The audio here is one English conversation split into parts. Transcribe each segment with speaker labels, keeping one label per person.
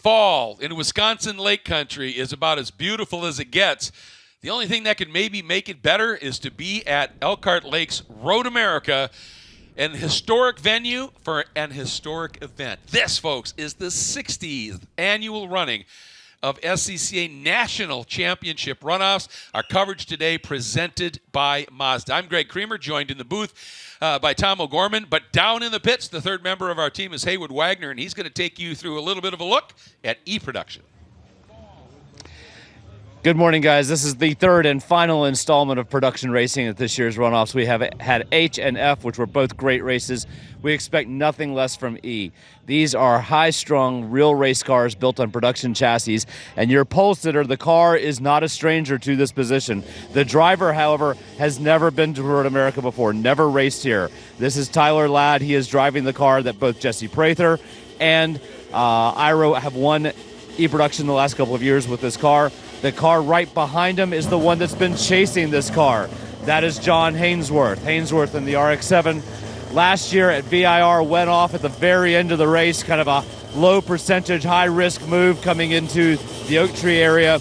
Speaker 1: Fall in Wisconsin Lake Country is about as beautiful as it gets. The only thing that could maybe make it better is to be at Elkhart Lakes Road America, an historic venue for an historic event. This, folks, is the 60th annual running of SCCA National Championship Runoffs. Our coverage today presented by Mazda. I'm Greg Creamer, joined in the booth by Tom O'Gorman. But down in the pits, the third member of our team is Haywood Wagner, and he's going to take you through a little bit of a look at E-Production.
Speaker 2: Good morning, guys. This is the third and final installment of production racing at this year's runoffs. We have had H and F, which were both great races. We expect nothing less from E. These are high-strung, real race cars built on production chassis, and your pole sitter, the car, is not a stranger to this position. The driver, however, has never been to Road America before, never raced here. This is Tyler Ladd. He is driving the car that both Jesse Prather and Iro have won E-Production the last couple of years with this car. The car right behind him is the one that's been chasing this car. That is John Hainsworth. Hainsworth in the RX-7. Last year at VIR went off at the very end of the race, kind of a low percentage, high risk move coming into the Oak Tree area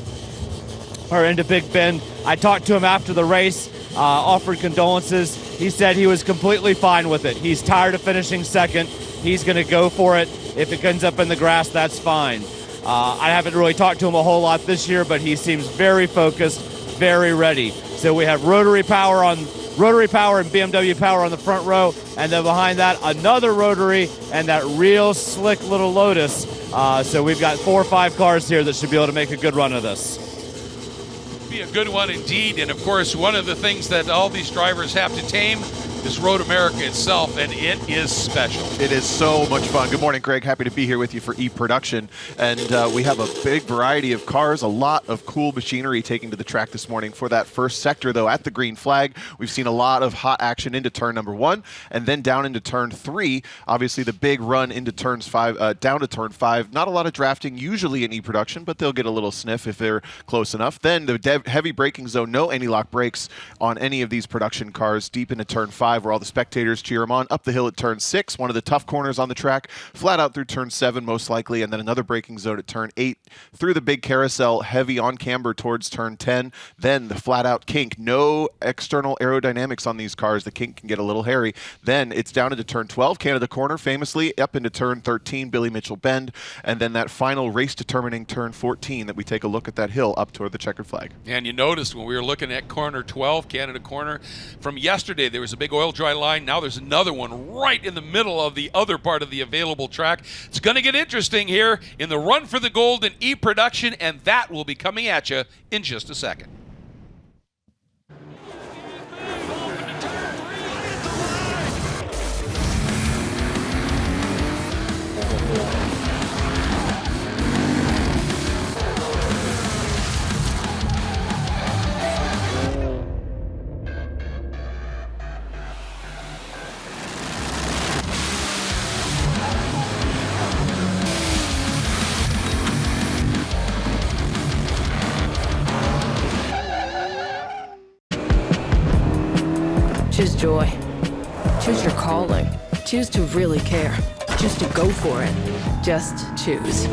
Speaker 2: or into Big Bend. I talked to him after the race, offered condolences. He said he was completely fine with it. He's tired of finishing second. He's going to go for it. If it ends up in the grass, that's fine. I haven't really talked to him a whole lot this year, but he seems very focused, very ready. So we have rotary power and BMW power on the front row, and then behind that, another rotary and that real slick little Lotus. So we've got 4 or 5 cars here that should be able to make a good run of this.
Speaker 1: Be a good one indeed, and of course, one of the things that all these drivers have to tame is Road America itself, and it is special.
Speaker 3: It is so much fun. Good morning, Greg. Happy to be here with you for E-Production. And we have a big variety of cars, a lot of cool machinery taking to the track this morning. For that first sector, though, at the green flag, we've seen a lot of hot action into turn number 1 and then down into turn 3. Obviously, the big run into turns 5, down to turn 5. Not a lot of drafting usually in E-Production, but they'll get a little sniff if they're close enough. Then the heavy braking zone, no anti-lock brakes on any of these production cars deep into turn 5. Where all the spectators cheer them on. Up the hill at turn 6, one of the tough corners on the track, flat out through turn 7 most likely, and then another braking zone at turn 8, through the big carousel, heavy on camber towards turn 10, then the flat out kink. No external aerodynamics on these cars. The kink can get a little hairy. Then it's down into turn 12, Canada corner famously, up into turn 13, Billy Mitchell Bend, and then that final race determining turn 14 that we take a look at that hill up toward the checkered flag.
Speaker 1: And you noticed when we were looking at corner 12, Canada corner, from yesterday there was a big oil dry line. Now there's another one right in the middle of the other part of the available track. It's going to get interesting here in the run for the gold in E-Production, and that will be coming at you in just a second.
Speaker 4: Choose joy. Choose your calling. Choose to really care. Choose to go for it. Just choose.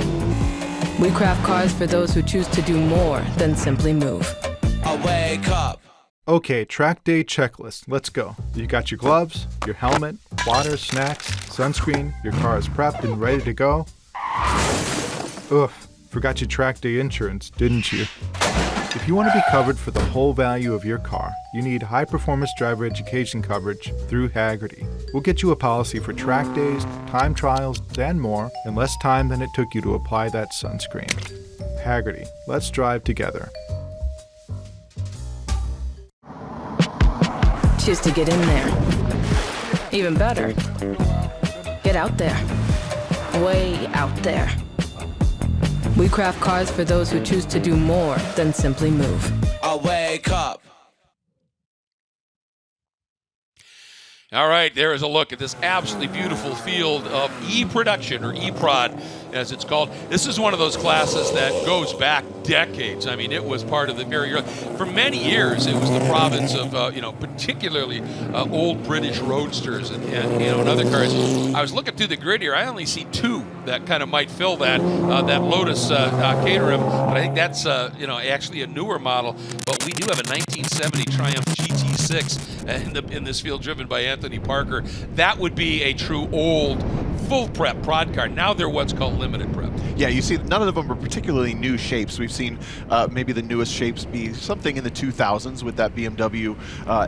Speaker 4: We craft cars for those who choose to do more than simply move.
Speaker 5: I wake up.
Speaker 6: Okay, track day checklist. Let's go. You got your gloves, your helmet, water, snacks, sunscreen, your car is prepped and ready to go. Oof, forgot your track day insurance, didn't you? If you want to be covered for the whole value of your car, you need high-performance driver education coverage through Hagerty. We'll get you a policy for track days, time trials, and more in less time than it took you to apply that sunscreen. Hagerty, let's drive together.
Speaker 4: Choose to get in there. Even better, get out there. Way out there. We craft cars for those who choose to do more than simply move.
Speaker 5: I wake up.
Speaker 1: All right, there is a look at this absolutely beautiful field of E-Production, or E-Prod, as it's called. This is one of those classes that goes back decades. I mean, it was part of the very early. For many years, it was the province of, particularly old British roadsters and other cars. I was looking through the grid here. I only see 2 that kind of might fill that Lotus Caterham. But I think that's actually a newer model. But we do have a 1970 Triumph GT6 in this field, driven by Anthony Parker. That would be a true old full prep prod car. Now they're what's called limited prep.
Speaker 3: Yeah, you see, none of them are particularly new shapes. We've seen maybe the newest shapes be something in the 2000s with that BMW,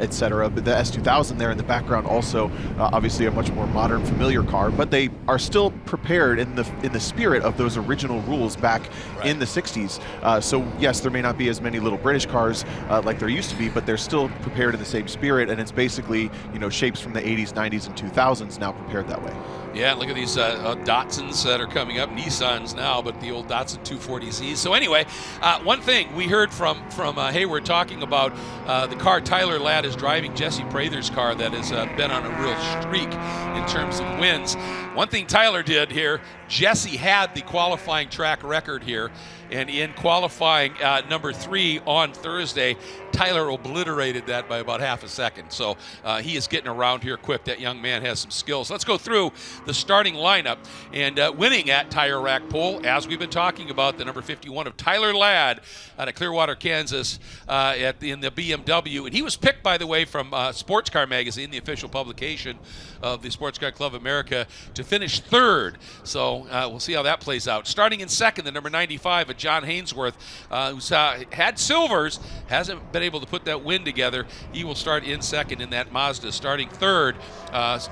Speaker 3: etc. But the S2000 there in the background also, obviously a much more modern, familiar car. But they are still prepared in the spirit of those original rules back in the 60s. So yes, there may not be as many little British cars like there used to be, but they're still prepared in the same spirit. And it's basically shapes from the 80s, 90s, and 2000s now prepared that way.
Speaker 1: Yeah, look at these Datsuns that are coming up, Nissans now, but the old Datsun 240Z. So anyway, one thing we heard from Hayward talking about the car Tyler Ladd is driving, Jesse Prather's car that has been on a real streak in terms of wins. One thing Tyler did here, Jesse had the qualifying track record here, and in qualifying number 3 on Thursday, Tyler obliterated that by about half a second. So he is getting around here quick. That young man has some skills. Let's go through the starting lineup. And winning at Tire Rack Pole, as we've been talking about, the number 51 of Tyler Ladd out of Clearwater, Kansas, in the BMW. And he was picked, by the way, from Sports Car Magazine, the official publication of the Sports Car Club of America, to finish 3rd. So we'll see how that plays out. Starting in 2nd, the number 95 of John Hainsworth, who's had silvers, hasn't been able to put that win together. He will start in 2nd in that Mazda. Starting 3rd,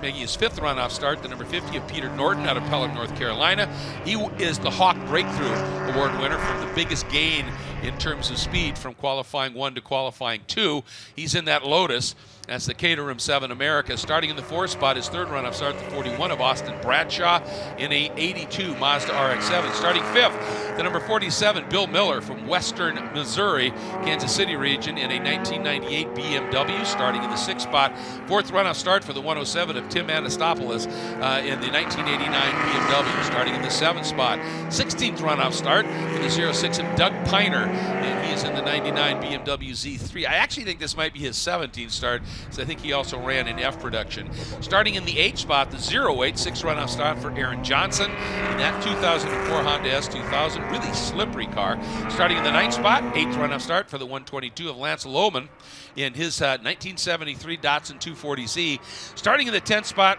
Speaker 1: making his 5th runoff start, the number 50 of Peter Norton out of Pelham, North Carolina. He is the Hawk Breakthrough Award winner for the biggest gain in terms of speed from qualifying 1 to qualifying 2. He's in that Lotus. That's the Caterham 7 America. Starting in the 4th spot, his 3rd runoff start, the 41 of Austin Bradshaw in a 82 Mazda RX-7. Starting 5th, the number 47, Bill Miller from Western Missouri, Kansas City region in a 1998 BMW. Starting in the 6th spot, 4th runoff start for the 107 of Tim Anastopoulos in the 1989 BMW. Starting in the 7th spot, 16th runoff start for the 06 of Doug Piner, and he is in the 99 BMW Z3. I actually think this might be his 17th start, so I think he also ran in F production. Starting in the 8th spot, the 08, 6th runoff start for Aaron Johnson in that 2004 Honda S2000, really slippery car. Starting in the 9th spot, 8th runoff start for the 122 of Lance Lohman in his 1973 Datsun 240Z. Starting in the 10th spot,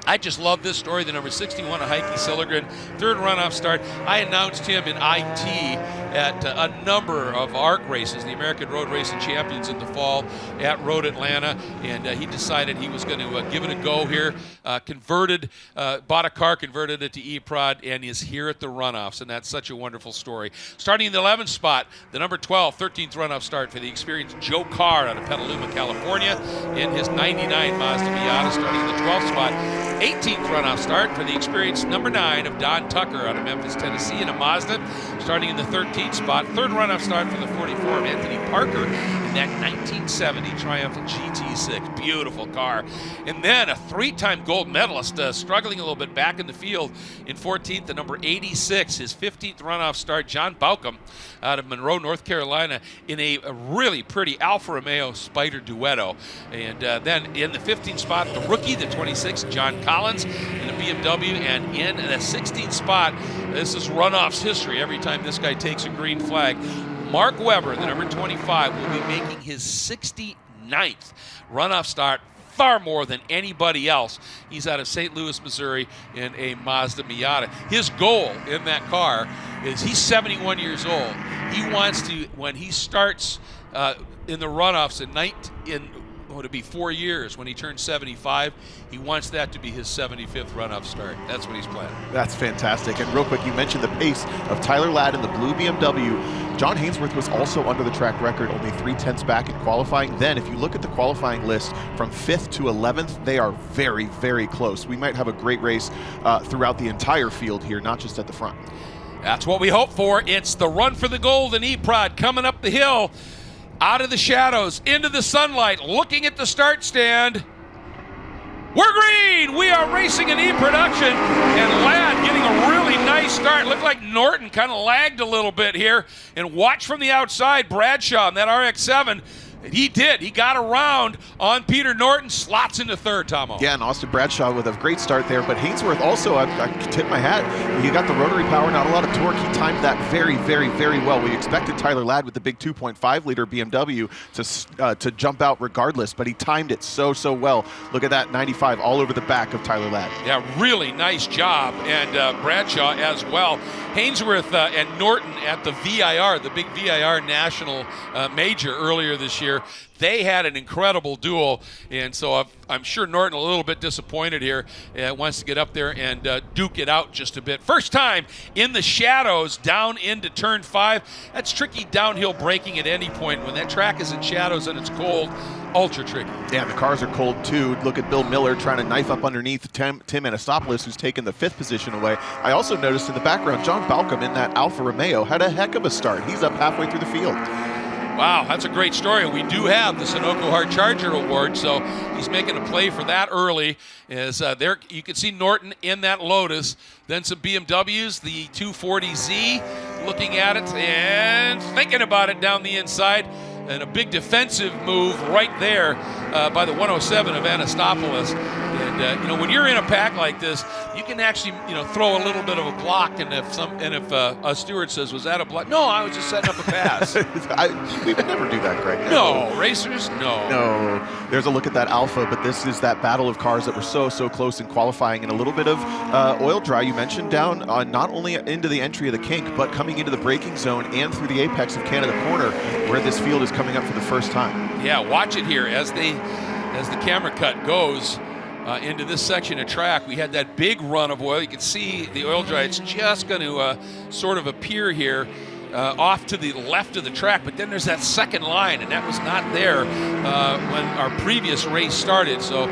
Speaker 1: I just love this story. The number 61 of Heike Sillergren, 3rd runoff start. I announced him in IT at a number of ARC races, the American Road Racing Champions in the fall at Road Atlanta, and he decided he was going to give it a go here. Bought a car, converted it to E-Prod, and is here at the runoffs, and that's such a wonderful story. Starting in the 11th spot, the number 12, 13th runoff start for the experienced Joe Carr out of Petaluma, California, in his 99 Mazda Miata. Starting in the 12th spot, 18th runoff start for the experienced number 9 of Don Tucker out of Memphis, Tennessee in a Mazda. Starting in the 13th spot, 3rd runoff start for the 44 of Anthony Parker in that 1970 Triumph GT6. Beautiful car. And then a 3-time gold medalist, struggling a little bit back in the field in 14th, the number 86, his 15th runoff start, John Baucom out of Monroe, North Carolina, in a really pretty Alfa Romeo Spider Duetto. And then in the 15th spot, the rookie, the 26, John Collins in a BMW, and in the 16th spot, this is runoffs history every time this guy takes a green flag, Mark Webber, the number 25, will be making his 69th runoff start, far more than anybody else. He's out of St. Louis, Missouri in a Mazda Miata. His goal in that car is, he's 71 years old. He wants to, when he starts in the runoffs to be 4 years, when he turns 75, he wants that to be his 75th runoff start. That's what he's planning.
Speaker 3: That's fantastic. And real quick, you mentioned the pace of Tyler Ladd in the blue BMW. John Hainsworth was also under the track record, only 3/10 back in qualifying. Then, if you look at the qualifying list from 5th to 11th, they are very, very close. We might have a great race throughout the entire field here, not just at the front.
Speaker 1: That's what we hope for. It's the run for the gold in E-Prod coming up the hill. Out of the shadows, into the sunlight, looking at the start stand. We're green! We are racing in E-Production, and Ladd getting a really nice start. Looked like Norton kind of lagged a little bit here. And watch from the outside, Bradshaw in that RX-7 And he did. He got around on Peter Norton, slots into third, Tomo.
Speaker 3: Yeah, and Austin Bradshaw with a great start there. But Hainsworth also, I tip my hat. He got the rotary power, not a lot of torque. He timed that very, very, very well. We expected Tyler Ladd with the big 2.5-liter BMW to jump out regardless, but he timed it so well. Look at that 95 all over the back of Tyler Ladd.
Speaker 1: Yeah, really nice job. And Bradshaw as well. Hainsworth and Norton at the VIR, the big VIR National Major earlier this year. They had an incredible duel, and so I'm sure Norton a little bit disappointed here. Wants to get up there and duke it out just a bit. First time in the shadows down into turn 5. That's tricky downhill braking at any point. When that track is in shadows and it's cold, ultra tricky.
Speaker 3: Yeah, the cars are cold too. Look at Bill Miller trying to knife up underneath Tim Anastopoulos, who's taken the 5th position away. I also noticed in the background, John Balcom in that Alfa Romeo had a heck of a start. He's up halfway through the field.
Speaker 1: Wow, that's a great story. We do have the Sunoco Hard Charger Award, so he's making a play for that early. As there, you can see Norton in that Lotus, then some BMWs, the 240Z, looking at it and thinking about it down the inside, and a big defensive move right there by the 107 of Anastopoulos. And when you're in a pack like this, you can actually throw a little bit of a block. And if a steward says, "Was that a block?" No, I was just setting up a pass.
Speaker 3: We would never do that, Greg.
Speaker 1: No, racers, no.
Speaker 3: No. There's a look at that Alpha, but this is that battle of cars that were so close in qualifying, and a little bit of oil dry. You mentioned down not only into the entry of the kink, but coming into the braking zone and through the apex of Canada Corner, where this field is coming up for the first time.
Speaker 1: Yeah, watch it here as the camera cut goes into this section of track. We had that big run of oil. You can see the oil dry. It's just going to sort of appear here off to the left of the track, but then there's that second line, and that was not there when our previous race started. So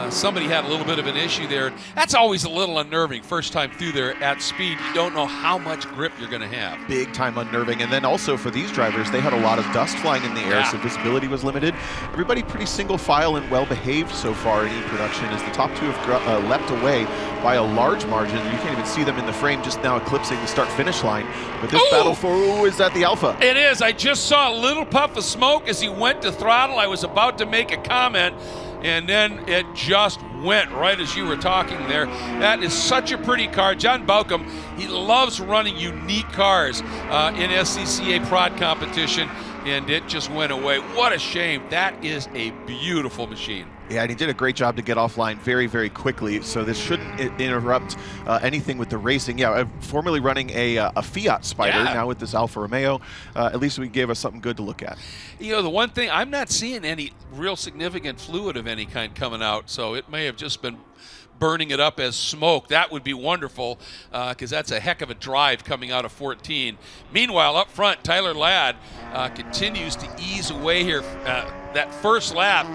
Speaker 1: somebody had a little bit of an issue there. That's always a little unnerving. First time through there at speed, you don't know how much grip you're going to have.
Speaker 3: Big time unnerving. And then also for these drivers, they had a lot of dust flying in the air, so visibility was limited. Everybody pretty single file and well behaved so far in E-Production, as the top two have leapt away by a large margin. You can't even see them in the frame, just now eclipsing the start-finish line. But this battle for, is that the Alpha?
Speaker 1: It is. I just saw a little puff of smoke as he went to throttle. I was about to make a comment, and then it just went right as you were talking there. That is such a pretty car. John Balcom, he loves running unique cars in SCCA Prod competition, and it just went away. What a shame. That is a beautiful machine.
Speaker 3: Yeah, and he did a great job to get offline very, very quickly, so this shouldn't interrupt anything with the racing. Yeah, formerly running a Fiat Spider, now with this Alfa Romeo. At least we gave us something good to look at.
Speaker 1: The one thing, I'm not seeing any real significant fluid of any kind coming out, so it may have just been burning it up as smoke. That would be wonderful, because that's a heck of a drive coming out of 14. Meanwhile, up front, Tyler Ladd continues to ease away here. That first lap,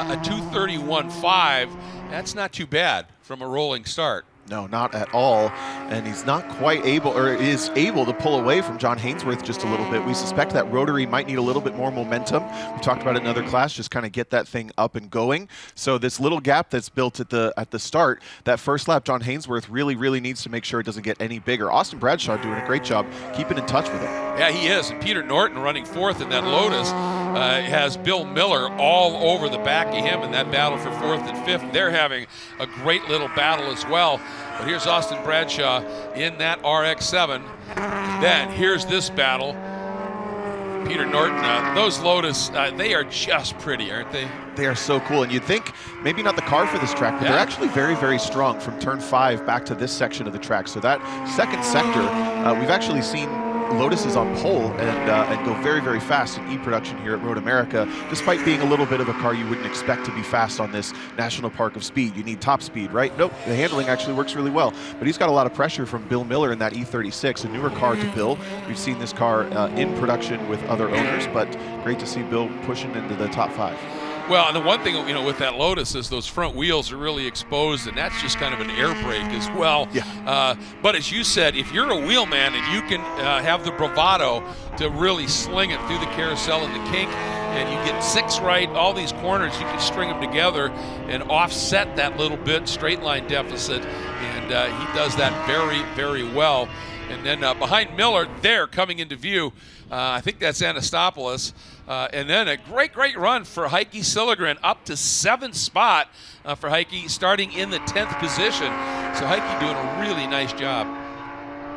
Speaker 1: a 2:31.5, that's not too bad from a rolling start.
Speaker 3: No, not at all. And he's not quite able, or is able to pull away from John Hainsworth just a little bit. We suspect that rotary might need a little bit more momentum. We talked about it in another class, just kind of get that thing up and going. So this little gap that's built at the start, that first lap, John Hainsworth really needs to make sure it doesn't get any bigger. Austin Bradshaw doing a great job keeping in touch with him.
Speaker 1: Yeah, he is. And Peter Norton running fourth in that Lotus has Bill Miller all over the back of him in that battle for fourth and fifth. They're having a great little battle as well. But here's Austin Bradshaw in that RX-7. Then here's this battle. Peter Norton, those Lotus, they are just pretty, aren't they?
Speaker 3: They are so cool. And you'd think maybe not the car for this track, but they're actually very strong from turn 5 back to this section of the track. So that second sector, we've actually seen Lotus on pole and go very fast in E-Production here at Road America, despite being a little bit of a car you wouldn't expect to be fast on this national park of speed. You need top speed, right? Nope, the handling actually works really well. But he's got a lot of pressure from Bill Miller in that E36, a newer car to Bill. We've seen this car in production with other owners, but great to see Bill pushing into the top 5.
Speaker 1: Well, and the one thing, with that Lotus is those front wheels are really exposed, and that's just kind of an air brake as well.
Speaker 3: Yeah.
Speaker 1: But as you said, if you're a wheelman and you can have the bravado to really sling it through the carousel and the kink, and you get 6 right, all these corners, you can string them together and offset that little bit straight line deficit, and he does that very well. And then behind Miller, there coming into view, I think that's Anastopoulos. And then a great run for Heike Sillegren, up to 7th spot for Heike, starting in the 10th position. So Heike doing a really nice job.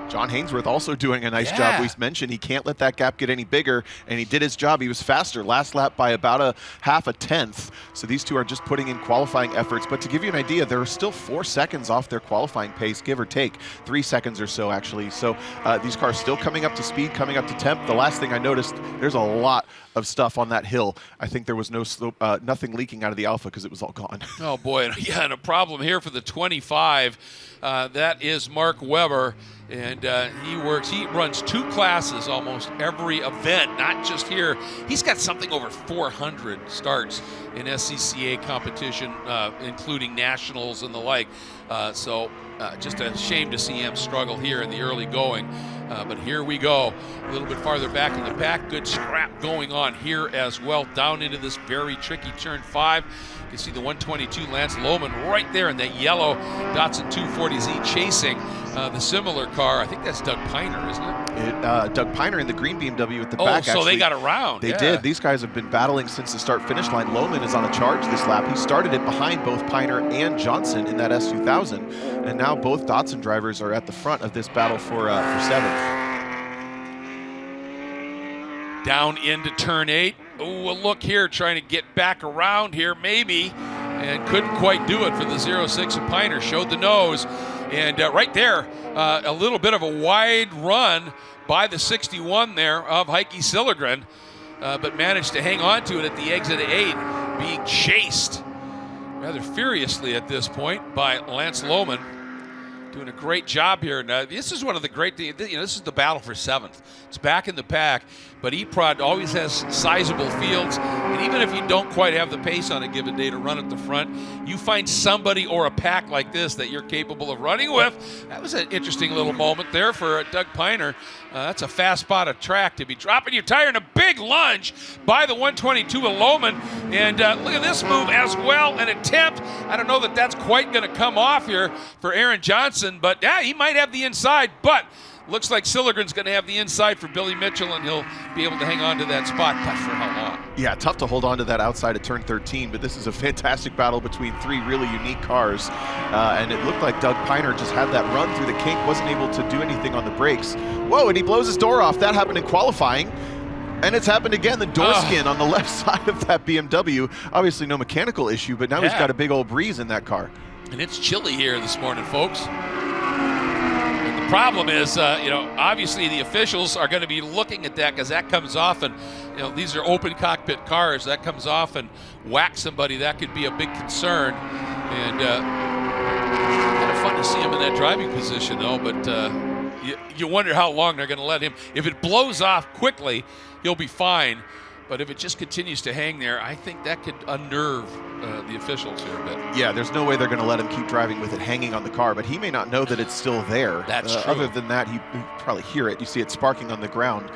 Speaker 3: John Hainsworth also doing a nice job. We mentioned he can't let that gap get any bigger, and he did his job. He was faster last lap by about a half a tenth. So these two are just putting in qualifying efforts. But to give you an idea, there are still 4 seconds off their qualifying pace, give or take 3 seconds or so, actually. So these cars still coming up to speed, coming up to temp. The last thing I noticed, there's a lot of stuff on that hill. I think there was no slope, nothing leaking out of the Alpha because it was all gone.
Speaker 1: Oh boy, yeah, and a problem here for the 25. That is Mark Webber. And he runs 2 classes almost every event, not just here. He's got something over 400 starts in SCCA competition, including nationals and the like. So just a shame to see him struggle here in the early going. But here we go, a little bit farther back in the pack. Good scrap going on here as well, down into this very tricky turn 5. You can see the 122 Lance Lohman right there in that yellow Datsun 240Z chasing the similar car. I think that's Doug Piner, isn't it?
Speaker 3: Doug Piner in the green BMW at the back.
Speaker 1: So
Speaker 3: actually,
Speaker 1: they got around.
Speaker 3: They did. These guys have been battling since the start-finish line. Lohman is on a charge this lap. He started it behind both Piner and Johnson in that S2000, and now both Datsun drivers are at the front of this battle for 7th.
Speaker 1: Down into turn 8. Oh, a look here, trying to get back around here, maybe, and couldn't quite do it for the 06 of Piner. Showed the nose, and right there, a little bit of a wide run by the 61 there of Heike Sillegren, but managed to hang on to it at the exit of 8, being chased rather furiously at this point by Lance Lohman. Doing a great job here. Now, this is one of the great things. This is the battle for 7th. It's back in the pack, but eProd always has sizable fields, and even if you don't quite have the pace on a given day to run at the front, you find somebody or a pack like this that you're capable of running with. That was an interesting little moment there for Doug Piner. That's a fast spot of track to be dropping your tire in a big lunge by the 122 of Lohman. And look at this move as well, an attempt. I don't know that that's quite going to come off here for Aaron Johnson, but yeah, he might have the inside, but looks like Sillegren's going to have the inside for Billy Mitchell, and he'll be able to hang on to that spot, but for how long?
Speaker 3: Yeah, tough to hold on to that outside of turn 13, but this is a fantastic battle between 3 really unique cars, and it looked like Doug Piner just had that run through the kink, wasn't able to do anything on the brakes. Whoa, and he blows his door off. That happened in qualifying. And it's happened again, the door skin on the left side of that BMW. Obviously no mechanical issue, but now he's got a big old breeze in that car.
Speaker 1: And it's chilly here this morning, folks. And the problem is, obviously the officials are going to be looking at that, because that comes off, and these are open cockpit cars. That comes off and whacks somebody. That could be a big concern. And kind of fun to see him in that driving position, though. But you wonder how long they're going to let him. If it blows off quickly, he'll be fine. But if it just continues to hang there, I think that could unnerve the officials here a bit.
Speaker 3: Yeah, there's no way they're going to let him keep driving with it hanging on the car, but he may not know that it's still there.
Speaker 1: That's true.
Speaker 3: Other than that, he'd probably hear it. You see it sparking on the ground,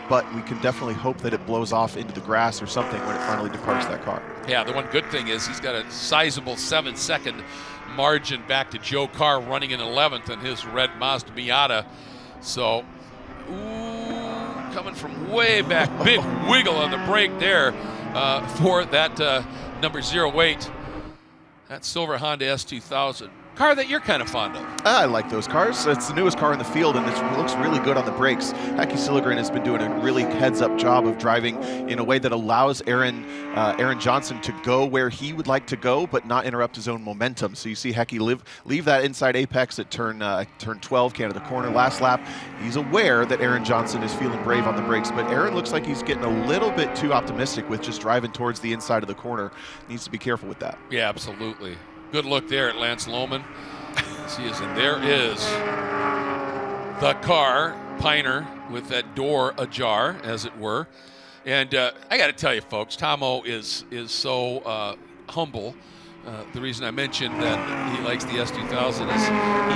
Speaker 3: but we can definitely hope that it blows off into the grass or something when it finally departs that car.
Speaker 1: Yeah, the one good thing is he's got a sizable 7-second margin back to Joe Carr running in 11th in his red Mazda Miata. So, coming from way back, big wiggle on the brake there for that number 08. That silver Honda S2000. Car that you're kind of fond of.
Speaker 3: I like those cars. It's the newest car in the field, and it looks really good on the brakes. Heike Sillegren has been doing a really heads-up job of driving in a way that allows Aaron Johnson to go where he would like to go, but not interrupt his own momentum. So you see Heike leave that inside apex at turn 12, Canada corner last lap. He's aware that Aaron Johnson is feeling brave on the brakes, but Aaron looks like he's getting a little bit too optimistic with just driving towards the inside of the corner. Needs to be careful with that.
Speaker 1: Yeah, absolutely. Good look there at Lance Lohman. And there is the car, Piner, with that door ajar, as it were. And I got to tell you, folks, Tomo is so humble. The reason I mentioned that he likes the S2000 is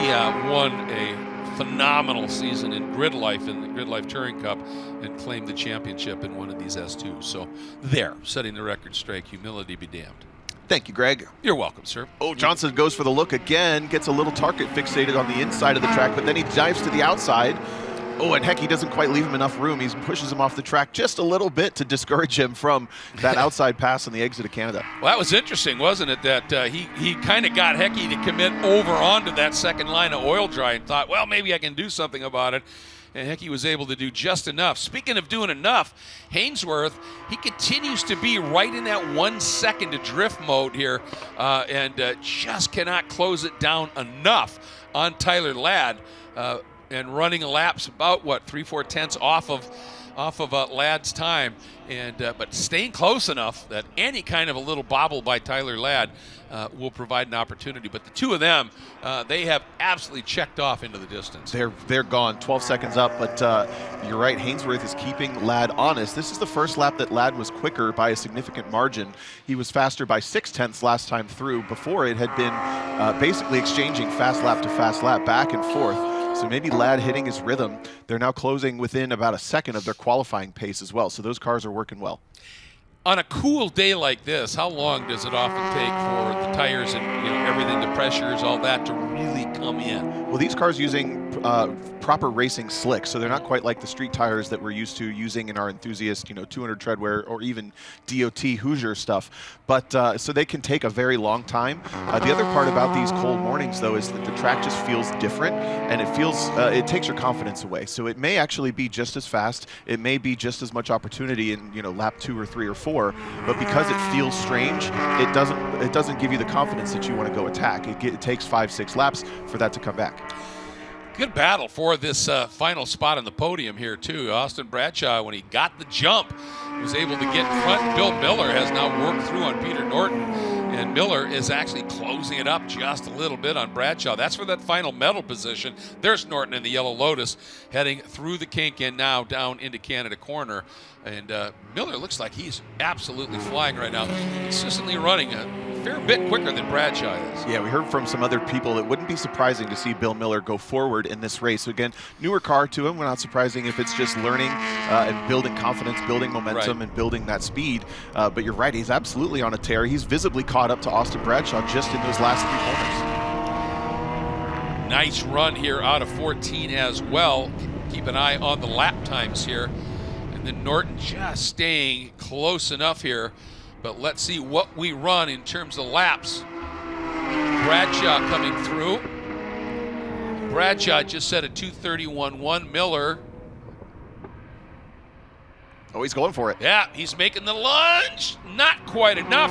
Speaker 1: he won a phenomenal season in Grid Life, in the Grid Life Touring Cup, and claimed the championship in one of these S2s. So there, setting the record straight. Humility be damned.
Speaker 3: Thank you, Greg.
Speaker 1: You're welcome, sir.
Speaker 3: Oh, Johnson goes for the look again, gets a little target fixated on the inside of the track, but then he dives to the outside. Oh, and heck, he doesn't quite leave him enough room. He pushes him off the track just a little bit to discourage him from that outside pass on the exit of Canada.
Speaker 1: Well, that was interesting, wasn't it, that he kind of got Hecky to commit over onto that second line of oil dry and thought, well, maybe I can do something about it. And Hecky was able to do just enough. Speaking of doing enough, Hainsworth, he continues to be right in that 1 second to drift mode here and just cannot close it down enough on Tyler Ladd. And running laps about 3/4 tenths off of Ladd's time, and but staying close enough that any kind of a little bobble by Tyler Ladd will provide an opportunity. But the two of them, they have absolutely checked off into the distance.
Speaker 3: They're gone, 12 seconds up, but you're right, Hainsworth is keeping Ladd honest. This is the first lap that Ladd was quicker by a significant margin. He was faster by 6 tenths last time through. Before, it had been basically exchanging fast lap to fast lap, back and forth. So maybe Ladd hitting his rhythm. They're now closing within about a second of their qualifying pace as well. So those cars are working well.
Speaker 1: On a cool day like this, how long does it often take for the tires and everything, the pressures, all that to really come in?
Speaker 3: Well, these cars using proper racing slicks, so they're not quite like the street tires that we're used to using in our enthusiast, 200 treadwear or even DOT Hoosier stuff. But so they can take a very long time. The other part about these cold mornings, though, is that the track just feels different, and it takes your confidence away. So it may actually be just as fast. It may be just as much opportunity in lap 2 or 3 or 4. But because it feels strange, it doesn't give you the confidence that you want to go attack. It takes 5-6 laps for that to come back.
Speaker 1: Good battle for this final spot on the podium here, too. Austin Bradshaw, when he got the jump, was able to get in front. Bill Miller has now worked through on Peter Norton, and Miller is actually closing it up just a little bit on Bradshaw. That's for that final medal position. There's Norton in the Yellow Lotus heading through the kink and now down into Canada Corner. And Miller looks like he's absolutely flying right now, consistently running a fair bit quicker than Bradshaw is.
Speaker 3: Yeah, we heard from some other people. It wouldn't be surprising to see Bill Miller go forward in this race. So again, newer car to him. We're not surprising if it's just learning and building confidence, building momentum, and building that speed. But you're right, he's absolutely on a tear. He's visibly caught up to Austin Bradshaw just in those last 3 corners.
Speaker 1: Nice run here out of 14 as well. Keep an eye on the lap times here. And then Norton just staying close enough here. But let's see what we run in terms of laps. Bradshaw coming through. Bradshaw just set a 2:31.1. Miller.
Speaker 3: Oh, he's going for it.
Speaker 1: Yeah, he's making the lunge. Not quite enough.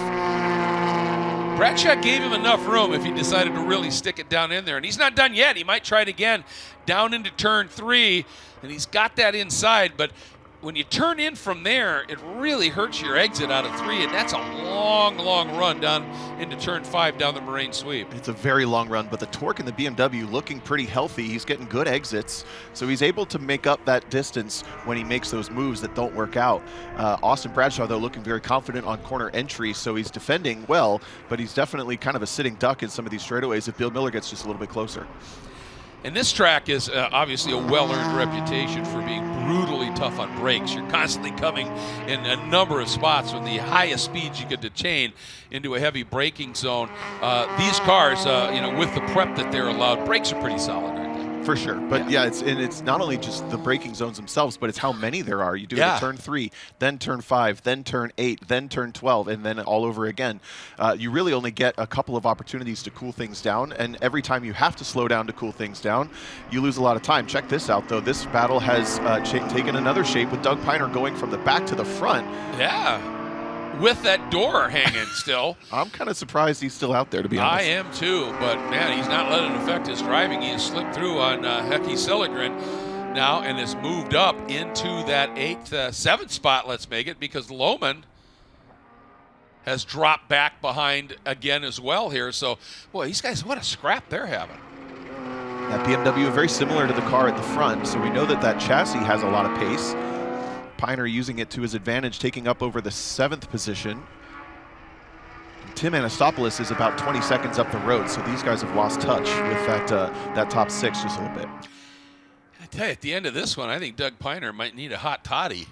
Speaker 1: Bradshaw gave him enough room if he decided to really stick it down in there. And he's not done yet. He might try it again down into turn 3. And he's got that inside. But when you turn in from there, it really hurts your exit out of 3, and that's a long, long run down into turn 5 down the Moraine Sweep.
Speaker 3: It's a very long run, but the torque in the BMW looking pretty healthy. He's getting good exits, so he's able to make up that distance when he makes those moves that don't work out. Austin Bradshaw, though, looking very confident on corner entry, so he's defending well, but he's definitely kind of a sitting duck in some of these straightaways if Bill Miller gets just a little bit closer.
Speaker 1: And this track is obviously a well-earned reputation for being brutally tough on brakes. You're constantly coming in a number of spots with the highest speeds you could attain into a heavy braking zone. These cars, with the prep that they're allowed, brakes are pretty solid, aren't they?
Speaker 3: For sure, but yeah, it's not only just the braking zones themselves, but it's how many there are. You do it at turn 3, then turn 5, then turn 8, then turn 12, and then all over again. You really only get a couple of opportunities to cool things down, and every time you have to slow down to cool things down, you lose a lot of time. Check this out, though. This battle has taken another shape with Doug Piner going from the back to the front.
Speaker 1: Yeah. With that door hanging still.
Speaker 3: I'm kind of surprised he's still out there, to be honest.
Speaker 1: I am too, but man, he's not letting it affect his driving. He has slipped through on Hecky Silligren now and has moved up into that 7th spot, let's make it, because Lohman has dropped back behind again as well here. So, boy, these guys, what a scrap they're having.
Speaker 3: That BMW very similar to the car at the front, so we know that chassis has a lot of pace. Piner using it to his advantage, taking up over the 7th position. Tim Anastopoulos is about 20 seconds up the road, so these guys have lost touch with that top 6 just a little bit.
Speaker 1: I tell you, at the end of this one, I think Doug Piner might need a hot toddy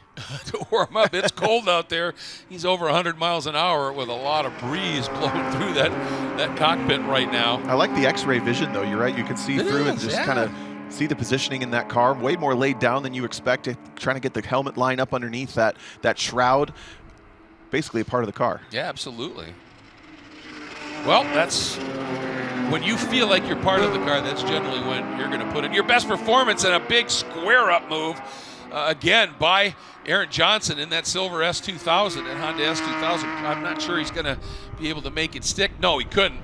Speaker 1: to warm up. It's cold out there. He's over 100 miles an hour with a lot of breeze blowing through that cockpit right now.
Speaker 3: I like the X-ray vision, though. You're right. You can see through and just kind of see the positioning in that car. Way more laid down than you expect. Trying to get the helmet line up underneath that shroud. Basically a part of the car.
Speaker 1: Yeah, absolutely. Well, that's when you feel like you're part of the car, that's generally when you're going to put in your best performance and a big square-up move, again, by Aaron Johnson in that silver S2000 and Honda S2000. I'm not sure he's going to be able to make it stick. No, he couldn't.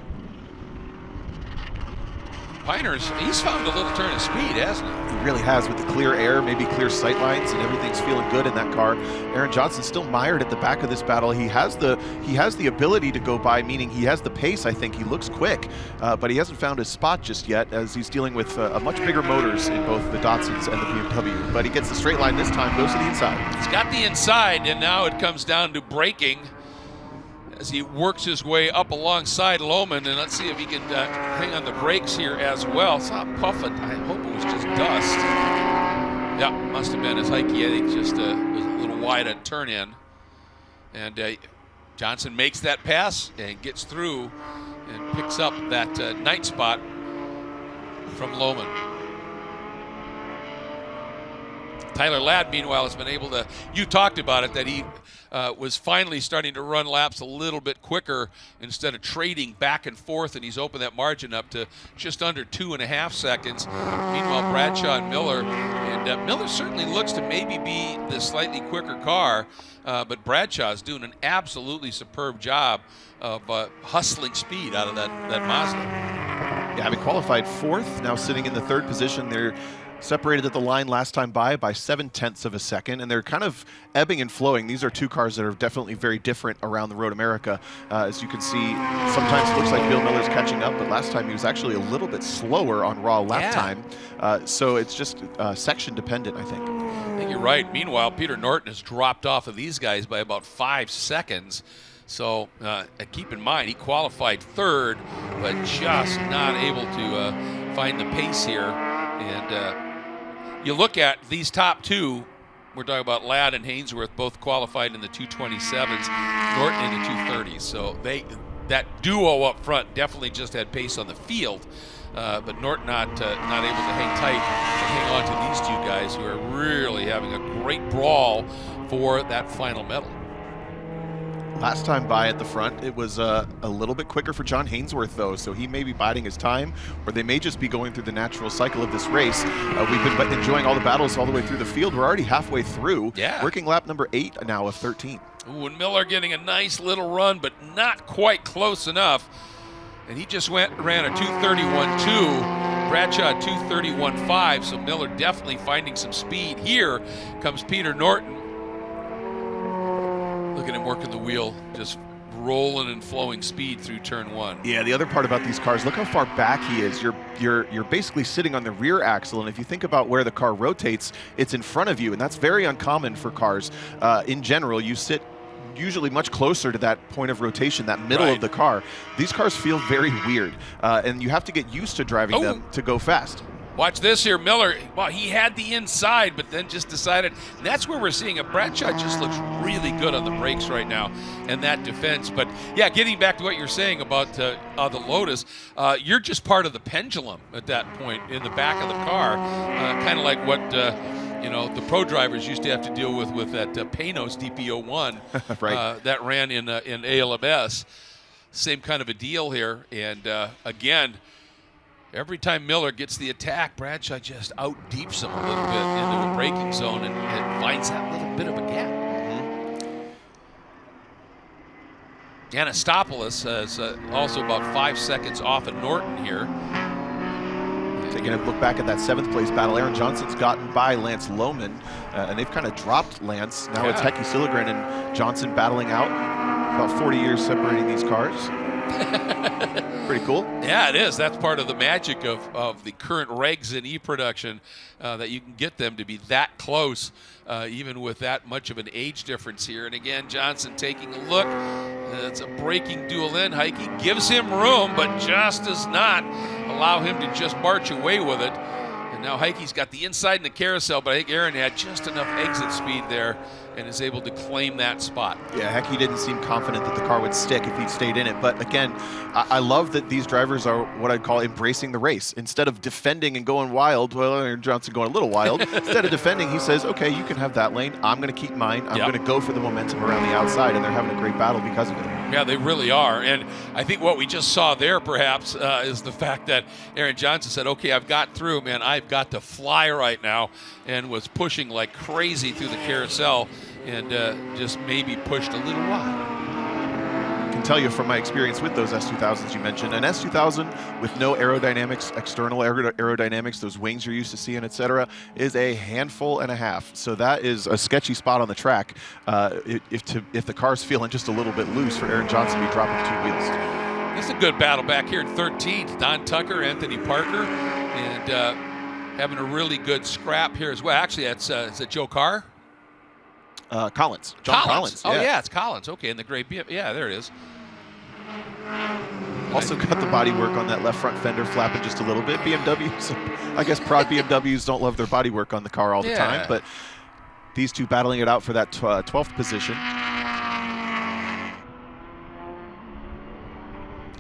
Speaker 1: He's found a little turn of speed, hasn't he?
Speaker 3: He really has, with the clear air, maybe clear sight lines, and everything's feeling good in that car. Aaron Johnson's still mired at the back of this battle. He has the ability to go by, meaning he has the pace. I think he looks quick, but he hasn't found his spot just yet, as he's dealing with much bigger motors in both the Datsuns and the BMW. But he gets the straight line this time, goes to the inside.
Speaker 1: He's got the inside, and now it comes down to braking as he works his way up alongside Lohman, and let's see if he can hang on the brakes here as well. It's not puffing. I hope it was just dust. Yeah, must have been his Heike. I think just was a little wide at turn in. And Johnson makes that pass and gets through and picks up that ninth spot from Lohman. Tyler Ladd, meanwhile, has been able to, you talked about it, that he was finally starting to run laps a little bit quicker instead of trading back and forth, and he's opened that margin up to just under 2.5 seconds. Meanwhile, Bradshaw and Miller, and Miller certainly looks to maybe be the slightly quicker car, but Bradshaw's doing an absolutely superb job of hustling speed out of that Mazda.
Speaker 3: Yeah, having qualified fourth, now sitting in the third position. They're separated at the line last time by 0.7 of a second, and they're kind of ebbing and flowing. These are two cars that are definitely very different around the Road America. As you can see, sometimes it looks like Bill Miller's catching up, but last time he was actually a little bit slower on raw lap time. So it's just section dependent, I think.
Speaker 1: I think you're right. Meanwhile, Peter Norton has dropped off of these guys by about 5 seconds. So keep in mind, he qualified third, but just not able to find the pace here. And you look at these top two, we're talking about Ladd and Hainsworth, both qualified in the 227s, Norton in the 230s. So that duo up front definitely just had pace on the field, but Norton not able to hang tight and hang on to these two guys who are really having a great brawl for that final medal.
Speaker 3: Last time by at the front, it was a little bit quicker for John Hainsworth, though, so he may be biding his time, or they may just be going through the natural cycle of this race. We've been enjoying all the battles all the way through the field. We're already halfway through.
Speaker 1: Yeah.
Speaker 3: Working lap number 8 now of 13.
Speaker 1: Ooh, and Miller getting a nice little run, but not quite close enough. And he just ran a 231.2, Bradshaw 231.5, so Miller definitely finding some speed. Here comes Peter Norton. Look at him working the wheel, just rolling and flowing speed through turn 1.
Speaker 3: Yeah, the other part about these cars, look how far back he is. You're basically sitting on the rear axle, and if you think about where the car rotates, it's in front of you, and that's very uncommon for cars. In general, you sit usually much closer to that point of rotation, that middle of the car. These cars feel very weird, and you have to get used to driving them to go fast.
Speaker 1: Watch this here, Miller. Well, he had the inside, but then just decided. And that's where we're seeing it. Bradshaw just looks really good on the brakes right now and that defense. But, yeah, getting back to what you're saying about the Lotus, you're just part of the pendulum at that point in the back of the car, kind of like what the pro drivers used to have to deal with that Panos DP01
Speaker 3: right.
Speaker 1: that ran in ALMS. Same kind of a deal here. And, again, every time Miller gets the attack, Bradshaw just out-deeps him a little bit into the braking zone and finds that little bit of a gap. Anastopoulos is also about 5 seconds off of Norton here.
Speaker 3: Taking a look back at that 7th place battle, Aaron Johnson's gotten by Lance Lohman, and they've kind of dropped Lance. Now it's Heikki Sillegren and Johnson battling out. About 40 years separating these cars. Pretty cool.
Speaker 1: Yeah, it is. That's part of the magic of the current regs in e-production, that you can get them to be that close, even with that much of an age difference here. And again, Johnson taking a look. It's a braking duel in. Heikki gives him room, but just does not allow him to just march away with it. And And now Heikki's got the inside in the carousel, but I think Aaron had just enough exit speed there and is able to claim that spot.
Speaker 3: Yeah, Heikki didn't seem confident that the car would stick if he stayed in it. But again, I love that these drivers are what I'd call embracing the race. Instead of defending and going wild, well, Aaron Johnson going a little wild, instead of defending, he says, okay, you can have that lane. I'm going to keep mine. I'm going to go for the momentum around the outside, and they're having a great battle because of it.
Speaker 1: Yeah, they really are. And I think what we just saw there, perhaps, is the fact that Aaron Johnson said, okay, I've got through, man. I've got to fly right now, and was pushing like crazy through the carousel and just maybe pushed a little wide.
Speaker 3: I can tell you from my experience with those S2000s you mentioned, an S2000 with no aerodynamics, external aerodynamics, those wings you're used to seeing, etc., is a handful and a half. So that is a sketchy spot on the track if the car's feeling just a little bit loose for Aaron Johnson to be dropping 2 wheels.
Speaker 1: It's a good battle back here in 13th. Don Tucker, Anthony Parker, and having a really good scrap here as well. Actually, that's is it Joe Carr?
Speaker 3: Collins. John Collins.
Speaker 1: Oh, yeah, it's Collins. Okay, in the gray BM. Yeah, there it is.
Speaker 3: Also got the body work on that left front fender flapping just a little bit. BMWs, I guess proud BMWs don't love their body work on the car all the time, but these two battling it out for that 12th position.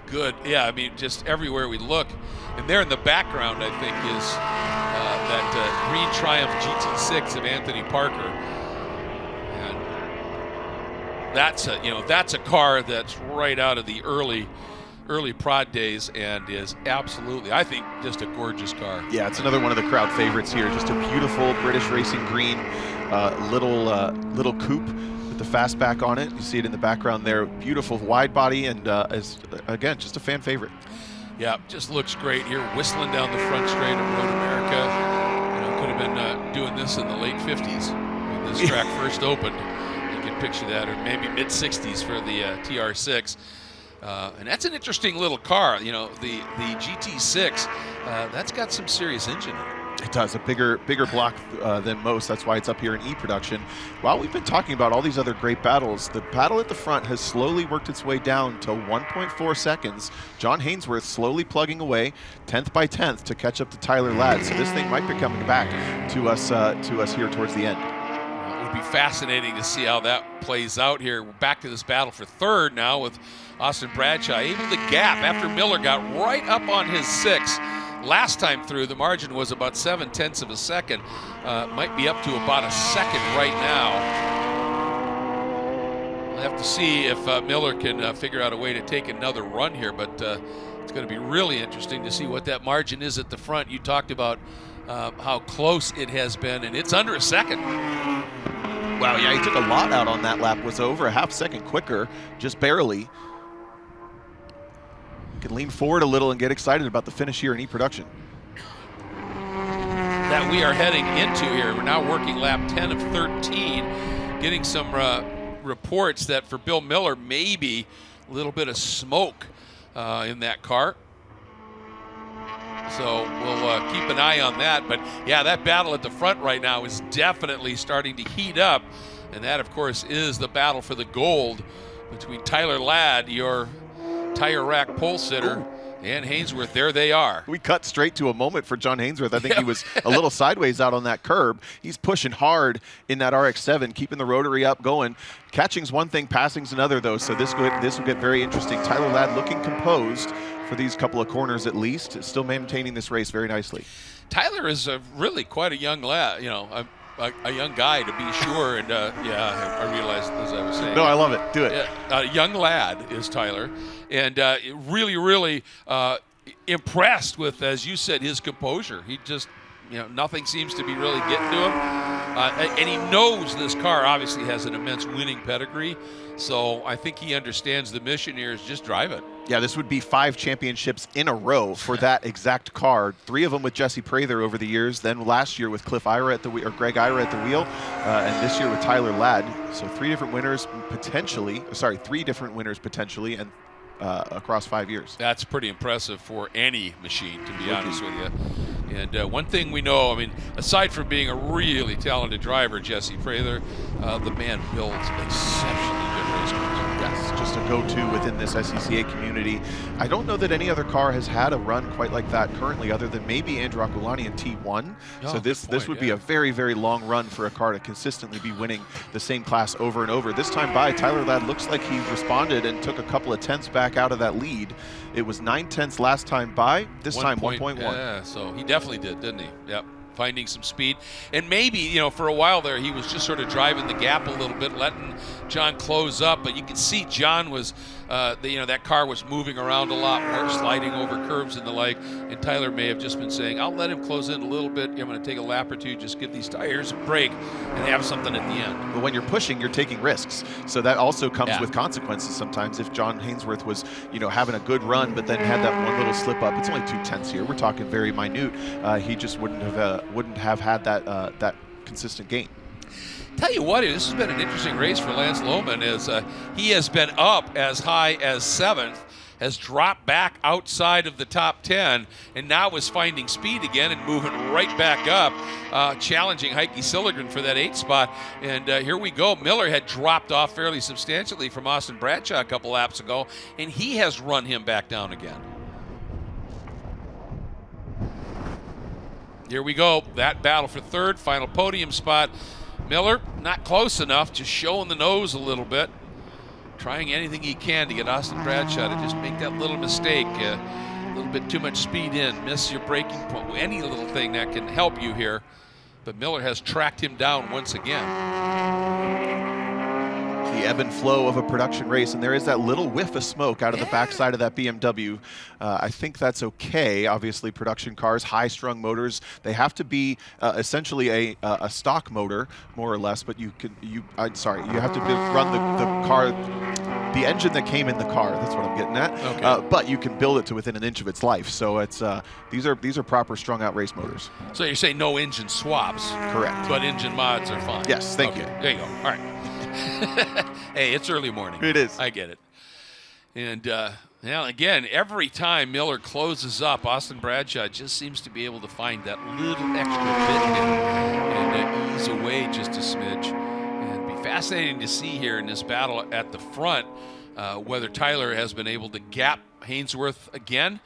Speaker 1: Good. Yeah, I mean, just everywhere we look. And there in the background, I think, is that green Triumph GT6 of Anthony Parker. That's a car that's right out of the early prod days and is absolutely, I think, just a gorgeous car.
Speaker 3: Yeah, it's another one of the crowd favorites here. Just a beautiful British racing green little coupe with the fastback on it. You see it in the background there. Beautiful wide body and is again just a fan favorite. Yeah,
Speaker 1: just looks great here, whistling down the front straight of Road America. Could have been doing this in the late 50s when this track first opened. You can picture that, or maybe mid-60s for the TR6. And that's an interesting little car. The GT6, that's got some serious engine in it.
Speaker 3: It does, a bigger block than most. That's why it's up here in E-Production. While we've been talking about all these other great battles, the battle at the front has slowly worked its way down to 1.4 seconds. John Hainsworth slowly plugging away, 10th by 10th, to catch up to Tyler Ladd. So this thing might be coming back to us here towards the end.
Speaker 1: It would be fascinating to see how that plays out here. We're back to this battle for third now with Austin Bradshaw able to gap after Miller got right up on his 6. Last time through, the margin was about 0.7 of a second. Might be up to about a second right now. We'll have to see if Miller can figure out a way to take another run here, but it's going to be really interesting to see what that margin is at the front. You talked about how close it has been, and it's under a second.
Speaker 3: Wow, yeah, he took a lot out on that lap. Was over a half second quicker, just barely. Can lean forward a little and get excited about the finish here in E-Production.
Speaker 1: That we are heading into here. We're now working lap 10 of 13, getting some reports that for Bill Miller, maybe a little bit of smoke in that car. So we'll keep an eye on that. But yeah, that battle at the front right now is definitely starting to heat up. And that, of course, is the battle for the gold between Tyler Ladd, your tire rack pole sitter, and Hainsworth. There they are.
Speaker 3: We cut straight to a moment for John Hainsworth. I think he was a little sideways out on that curb. He's pushing hard in that RX-7, keeping the rotary up going. Catching's one thing, passing's another, though. So this will get very interesting. Tyler Ladd looking composed for these couple of corners at least, still maintaining this race very nicely.
Speaker 1: Tyler is really quite a young lad, a young guy to be sure. And I realized as I was saying.
Speaker 3: No, I love it. Do it.
Speaker 1: Yeah, a young lad is Tyler, and really impressed with, as you said, his composure. He just, nothing seems to be really getting to him, and he knows this car obviously has an immense winning pedigree. So I think he understands the mission here is just drive it.
Speaker 3: Yeah, this would be 5 championships in a row for that exact car. 3 of them with Jesse Prather over the years. Then last year with Greg Ira at the wheel, and this year with Tyler Ladd. So 3 different winners potentially, and across 5 years.
Speaker 1: That's pretty impressive for any machine, to be honest with you. And one thing we know, aside from being a really talented driver, Jesse Prather, the man builds exceptionally good race cars.
Speaker 3: Yes, just a go-to within this SCCA community. I don't know that any other car has had a run quite like that currently, other than maybe Andrew Aquilani in T1.
Speaker 1: Oh,
Speaker 3: So this would be a very, very long run for a car to consistently be winning the same class over and over. This time by, Tyler Ladd looks like he responded and took a couple of tenths back out of that lead. It was 9 tenths last time by, this time 1.1.
Speaker 1: Yeah, so he definitely did, didn't he? Yep. Finding some speed. And maybe, for a while there, he was just sort of driving the gap a little bit, letting John close up. But you could see John was, that car was moving around a lot more, sliding over curves and the like. And Tyler may have just been saying, I'll let him close in a little bit. I'm going to take a lap or two, just give these tires a break and have something at the end.
Speaker 3: But when you're pushing, you're taking risks. So that also comes with consequences sometimes. If John Hainsworth was, having a good run, but then had that one little slip up, it's only 2 tenths here. We're talking very minute. He just wouldn't have had that consistent gain.
Speaker 1: Tell you what, this has been an interesting race for Lance Lohman. As he has been up as high as 7th, has dropped back outside of the top 10, and now is finding speed again and moving right back up, challenging Heike Silligren for that 8th spot. And here we go. Miller had dropped off fairly substantially from Austin Bradshaw a couple laps ago, and he has run him back down again. Here we go. That battle for 3rd, final podium spot. Miller, not close enough, just showing the nose a little bit. Trying anything he can to get Austin Bradshaw to just make that little mistake. A little bit too much speed in, miss your braking point, any little thing that can help you here. But Miller has tracked him down once again.
Speaker 3: The ebb and flow of a production race, and there is that little whiff of smoke out of the backside of that BMW. I think that's okay. Obviously, production cars, high-strung motors, they have to be essentially a stock motor, more or less. But you have to run the car, the engine that came in the car. That's what I'm getting at. Okay. But you can build it to within an inch of its life. So it's these are proper strung-out race motors.
Speaker 1: So you're saying no engine swaps?
Speaker 3: Correct.
Speaker 1: But engine mods are fine.
Speaker 3: Yes. Thank you.
Speaker 1: There you go. All right. Hey, it's early morning.
Speaker 3: It is.
Speaker 1: I get it. And again, every time Miller closes up, Austin Bradshaw just seems to be able to find that little extra bit and ease away just a smidge. And it'd be fascinating to see here in this battle at the front whether Tyler has been able to gap Hainsworth again,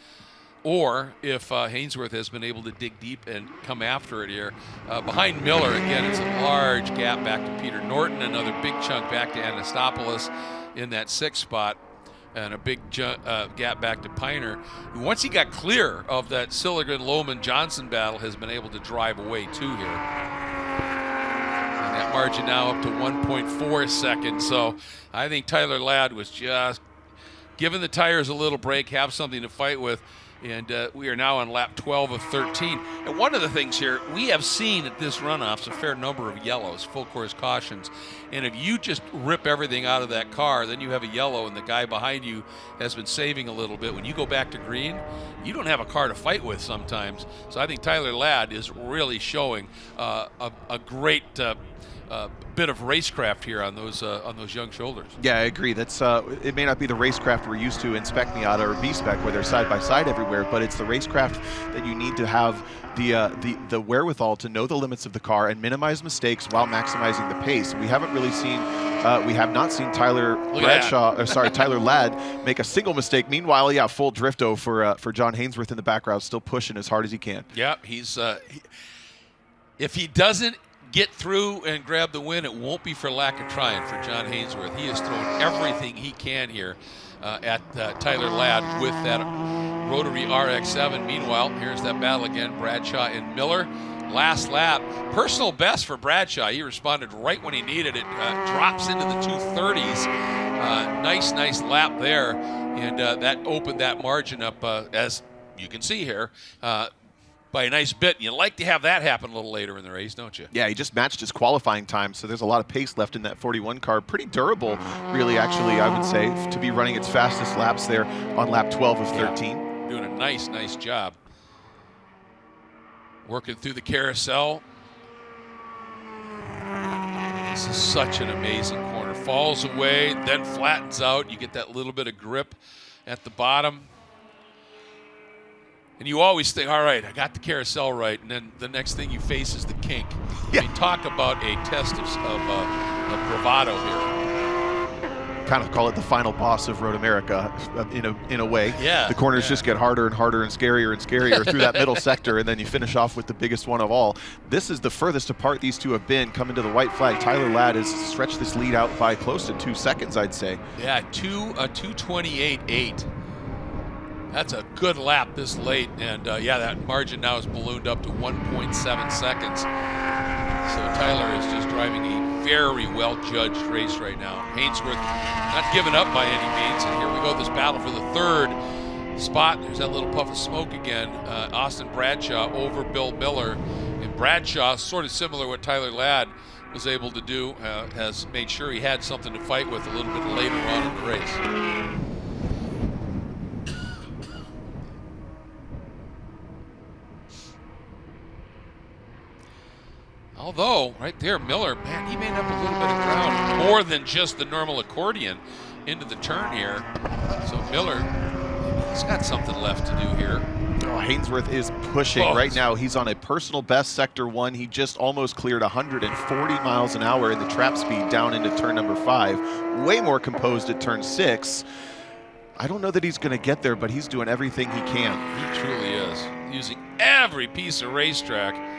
Speaker 1: or if Hainsworth has been able to dig deep and come after it here. Behind Miller, again, it's a large gap back to Peter Norton, another big chunk back to Anastopoulos in that 6th spot, and a big gap back to Piner, who once he got clear of that Silligren-Lohman-Johnson battle has been able to drive away too here. And that margin now up to 1.4 seconds. So I think Tyler Ladd was just giving the tires a little break, have something to fight with. And we are now on lap 12 of 13. And one of the things here, we have seen at this runoffs a fair number of yellows, full course cautions. And if you just rip everything out of that car, then you have a yellow and the guy behind you has been saving a little bit. When you go back to green, you don't have a car to fight with sometimes. So I think Tyler Ladd is really showing a great bit of racecraft here on those young shoulders.
Speaker 3: Yeah, I agree. That's it may not be the racecraft we're used to in Spec Miata or B-Spec where they're side by side everywhere, but it's the racecraft that you need to have the wherewithal to know the limits of the car and minimize mistakes while maximizing the pace. We haven't really seen we have not seen Tyler Ladd make a single mistake. Meanwhile, yeah, full drifto for John Hainsworth in the background, still pushing as hard as he can.
Speaker 1: Yeah, he's if he doesn't get through and grab the win, it won't be for lack of trying for John Hainsworth. He has thrown everything he can here at Tyler Ladd with that rotary RX-7. Meanwhile, here's that battle again, Bradshaw and Miller. Last lap, personal best for Bradshaw. He responded right when he needed it. Drops into the 230s. Nice lap there. And that opened that margin up, as you can see here, by a nice bit. You like to have that happen a little later in the race, don't you?
Speaker 3: Yeah, he just matched his qualifying time, so there's a lot of pace left in that 41 car. Pretty durable, really, actually, I would say, to be running its fastest laps there on lap 12 of 13.
Speaker 1: Yeah, doing a nice job. Working through the carousel. This is such an amazing corner. Falls away, then flattens out. You get that little bit of grip at the bottom. And you always think, all right, I got the carousel right, and then the next thing you face is the kink. Yeah. I mean, talk about a test of bravado here.
Speaker 3: kind of call it the final boss of Road America in a way.
Speaker 1: Yeah.
Speaker 3: The corners just get harder and harder and scarier through that middle sector, and then you finish off with the biggest one of all. This is the furthest apart these two have been coming to the white flag. Tyler Ladd has stretched this lead out by close to 2 seconds, I'd say.
Speaker 1: Yeah, 2:28.8. That's a good lap this late, and yeah, that margin now is ballooned up to 1.7 seconds. So Tyler is just driving a very well-judged race right now. Hainsworth not giving up by any means, and here we go, this battle for the third spot. There's that little puff of smoke again. Austin Bradshaw over Bill Miller, and Bradshaw, sort of similar to what Tyler Ladd was able to do, has made sure he had something to fight with a little bit later on in the race. Although, right there, Miller, man, he made up a little bit of ground, more than just the normal accordion into the turn here. So Miller, he's got something left to do here.
Speaker 3: Oh, Hainsworth is pushing right now. He's on a personal best sector 1. He just almost cleared 140 miles an hour in the trap speed down into turn number 5. Way more composed at turn 6. I don't know that he's going to get there, but he's doing everything he can.
Speaker 1: He truly is, using every piece of racetrack.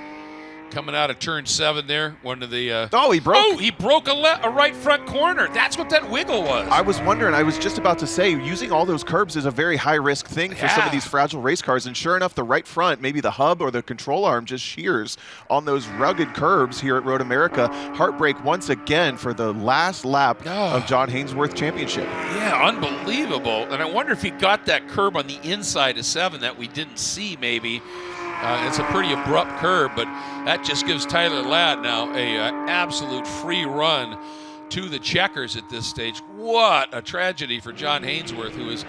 Speaker 1: Coming out of turn 7 there, one of the...
Speaker 3: he broke.
Speaker 1: Oh, he broke a right front corner. That's what that wiggle was.
Speaker 3: I was wondering, I was just about to say, using all those curbs is a very high-risk thing for some of these fragile race cars, and sure enough, the right front, maybe the hub or the control arm just shears on those rugged curbs here at Road America. Heartbreak once again for the last lap of John Hainsworth Championship.
Speaker 1: Yeah, unbelievable. And I wonder if he got that curb on the inside of 7 that we didn't see maybe. It's a pretty abrupt curve, but that just gives Tyler Ladd now a absolute free run to the checkers at this stage. What a tragedy for John Hainsworth, who is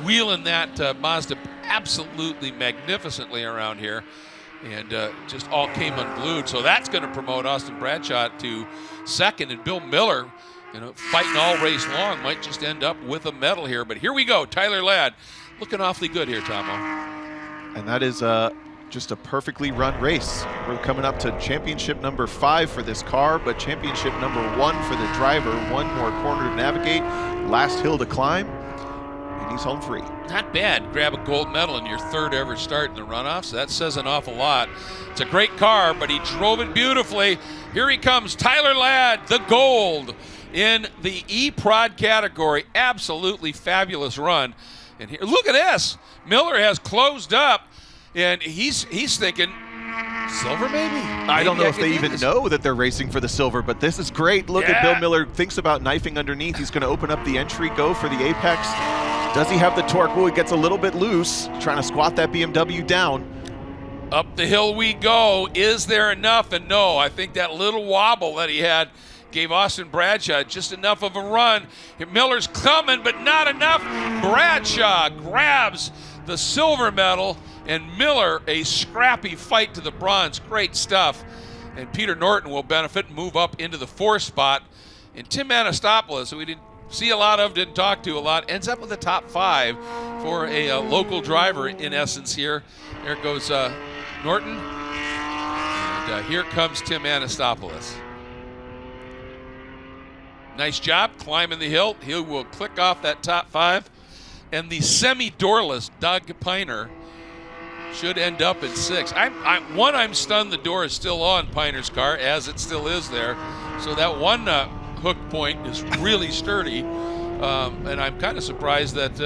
Speaker 1: wheeling that Mazda absolutely magnificently around here, and just all came unglued. So that's going to promote Austin Bradshaw to 2nd, and Bill Miller, fighting all race long, might just end up with a medal here. But here we go, Tyler Ladd looking awfully good here, Tomo.
Speaker 3: And that is just a perfectly run race. We're coming up to championship number 5 for this car, but championship number 1 for the driver. One more corner to navigate, last hill to climb, and he's home free.
Speaker 1: Not bad. Grab a gold medal in your 3rd ever start in the runoffs. That says an awful lot. It's a great car, but he drove it beautifully. Here he comes, Tyler Ladd, the gold in the E-Prod category. Absolutely fabulous run. And here, look at this. Miller has closed up. And he's thinking, silver maybe?
Speaker 3: I don't know if they even know that they're racing for the silver, but this is great. Look at Bill Miller, thinks about knifing underneath. He's going to open up the entry, go for the apex. Does he have the torque? Oh, he gets a little bit loose, trying to squat that BMW down.
Speaker 1: Up the hill we go. Is there enough? And no, I think that little wobble that he had gave Austin Bradshaw just enough of a run. Miller's coming, but not enough. Bradshaw grabs the silver medal, and Miller a scrappy fight to the bronze. Great stuff. And Peter Norton will benefit and move up into the 4th spot. And Tim Anastopoulos, who we didn't see a lot of, didn't talk to a lot, ends up with the top 5 for a local driver in essence here. There goes Norton. And here comes Tim Anastopoulos. Nice job climbing the hill. He will click off that top 5. And the semi-doorless Doug Piner should end up in 6. I'm stunned the door is still on Piner's car, as it still is there. So that one hook point is really sturdy. And I'm kind of surprised that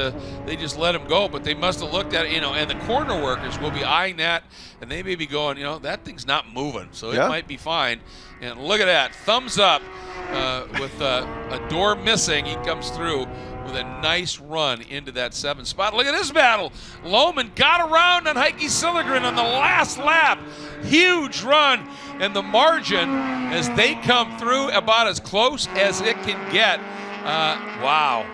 Speaker 1: they just let him go, but they must have looked at it, and the corner workers will be eyeing that, and they may be going, that thing's not moving, so it might be fine. And look at that, thumbs up with a door missing. He comes through with a nice run into that 7th spot. Look at this battle. Lohman got around on Heikki Sillegren on the last lap. Huge run, and the margin as they come through about as close as it can get. Wow.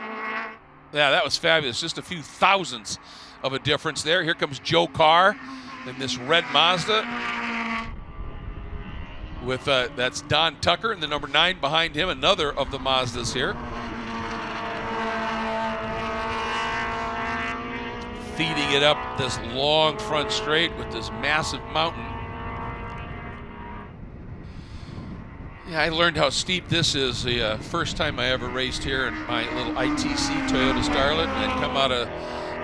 Speaker 1: Yeah, that was fabulous. Just a few thousandths of a difference there. Here comes Joe Carr in this red Mazda. With that's Don Tucker and the number 9 behind him, another of the Mazdas here. Feeding it up this long front straight with this massive mountain. Yeah, I learned how steep this is the first time I ever raced here in my little ITC Toyota Starlet, and then come out of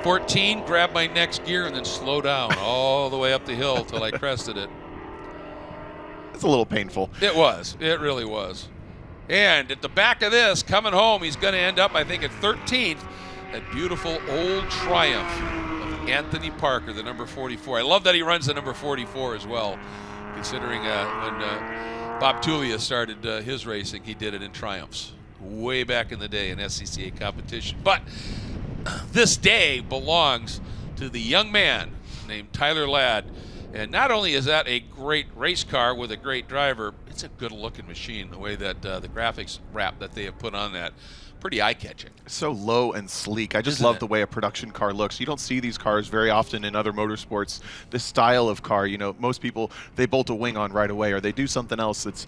Speaker 1: 14, grab my next gear, and then slow down all the way up the hill till I crested it.
Speaker 3: It's a little painful.
Speaker 1: It was. It really was. And at the back of this, coming home, he's going to end up, I think, at 13th. That beautiful old Triumph of Anthony Parker, the number 44. I love that he runs the number 44 as well, considering when Bob Tulia started his racing, he did it in Triumphs way back in the day in SCCA competition. But this day belongs to the young man named Tyler Ladd. And not only is that a great race car with a great driver, it's a good-looking machine, the way that the graphics wrap that they have put on that. Pretty eye-catching.
Speaker 3: So low and sleek. I just love the way a production car looks. You don't see these cars very often in other motorsports. This style of car, you know, most people, they bolt a wing on right away, or they do something else that's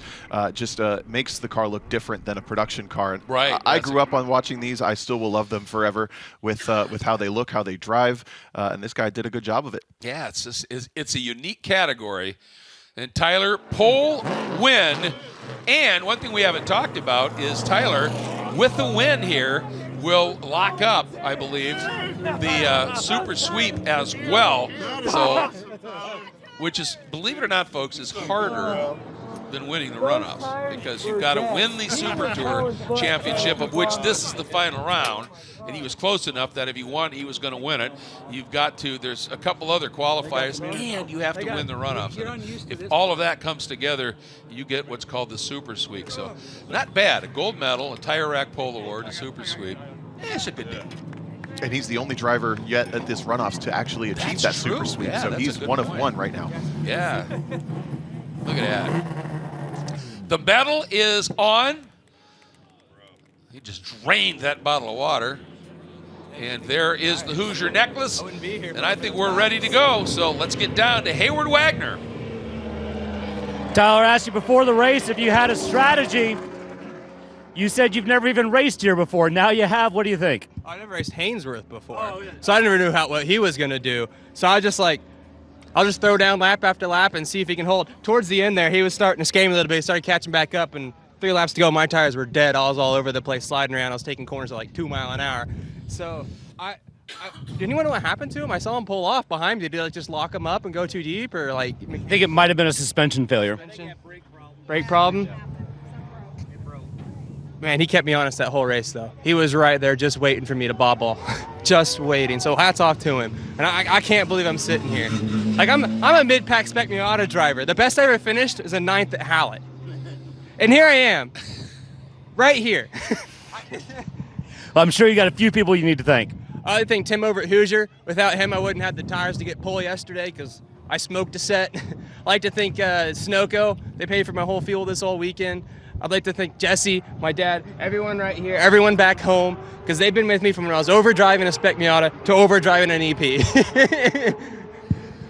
Speaker 3: just makes the car look different than a production car. And
Speaker 1: right.
Speaker 3: I grew up on watching these. I still will love them forever with how they look, how they drive, and this guy did a good job of it.
Speaker 1: Yeah, it's a unique category. And Tyler, pole win. And one thing we haven't talked about is Tyler, with the win here, will lock up, I believe, the super sweep as well. So, which is, believe it or not, folks, is harder than winning the runoffs, because you've got to win the Super Tour Championship, of which this is the final round, and he was close enough that if he won, he was going to win it. You've got to, there's a couple other qualifiers, and you have to win the runoffs. And if all of that comes together, you get what's called the Super Sweep. So not bad. A gold medal, a Tire Rack Pole Award, a Super Sweep. It's a good deal.
Speaker 3: And he's the only driver yet at this runoffs to actually achieve that Super Sweep.
Speaker 1: Yeah,
Speaker 3: so he's one of one right now.
Speaker 1: Yeah. Look at that. The medal is on. He just drained that bottle of water. And there is the Hoosier necklace. And I think we're ready to go. So let's get down to Hayward Wagner.
Speaker 7: Tyler asked you before the race if you had a strategy. You said you've never even raced here before. Now you have. What do you think?
Speaker 8: I never raced Hainsworth before. So I never knew what he was going to do. So I just I'll just throw down lap after lap and see if he can hold. Towards the end there, he was starting to skate a little bit. He started catching back up, and 3 laps to go, my tires were dead. I was all over the place sliding around. I was taking corners at like 2 miles an hour. So did anyone know what happened to him? I saw him pull off behind me. Did he just lock him up and go too deep, or
Speaker 7: I think it might have been a suspension failure.
Speaker 8: Brake problem? Man, he kept me honest that whole race, though. He was right there just waiting for me to bobble. Just waiting. So hats off to him. And I can't believe I'm sitting here. Like, I'm a mid-pack Spec Miata driver. The best I ever finished is a 9th at Hallett. And here I am. Right here.
Speaker 7: Well, I'm sure you got a few people you need to thank.
Speaker 8: I think Tim over at Hoosier. Without him, I wouldn't have the tires to get pole yesterday because I smoked a set. I like to thank Sunoco. They paid for my whole fuel this whole weekend. I'd like to thank Jesse, my dad, everyone right here, everyone back home, because they've been with me from when I was overdriving a Spec Miata to overdriving an EP.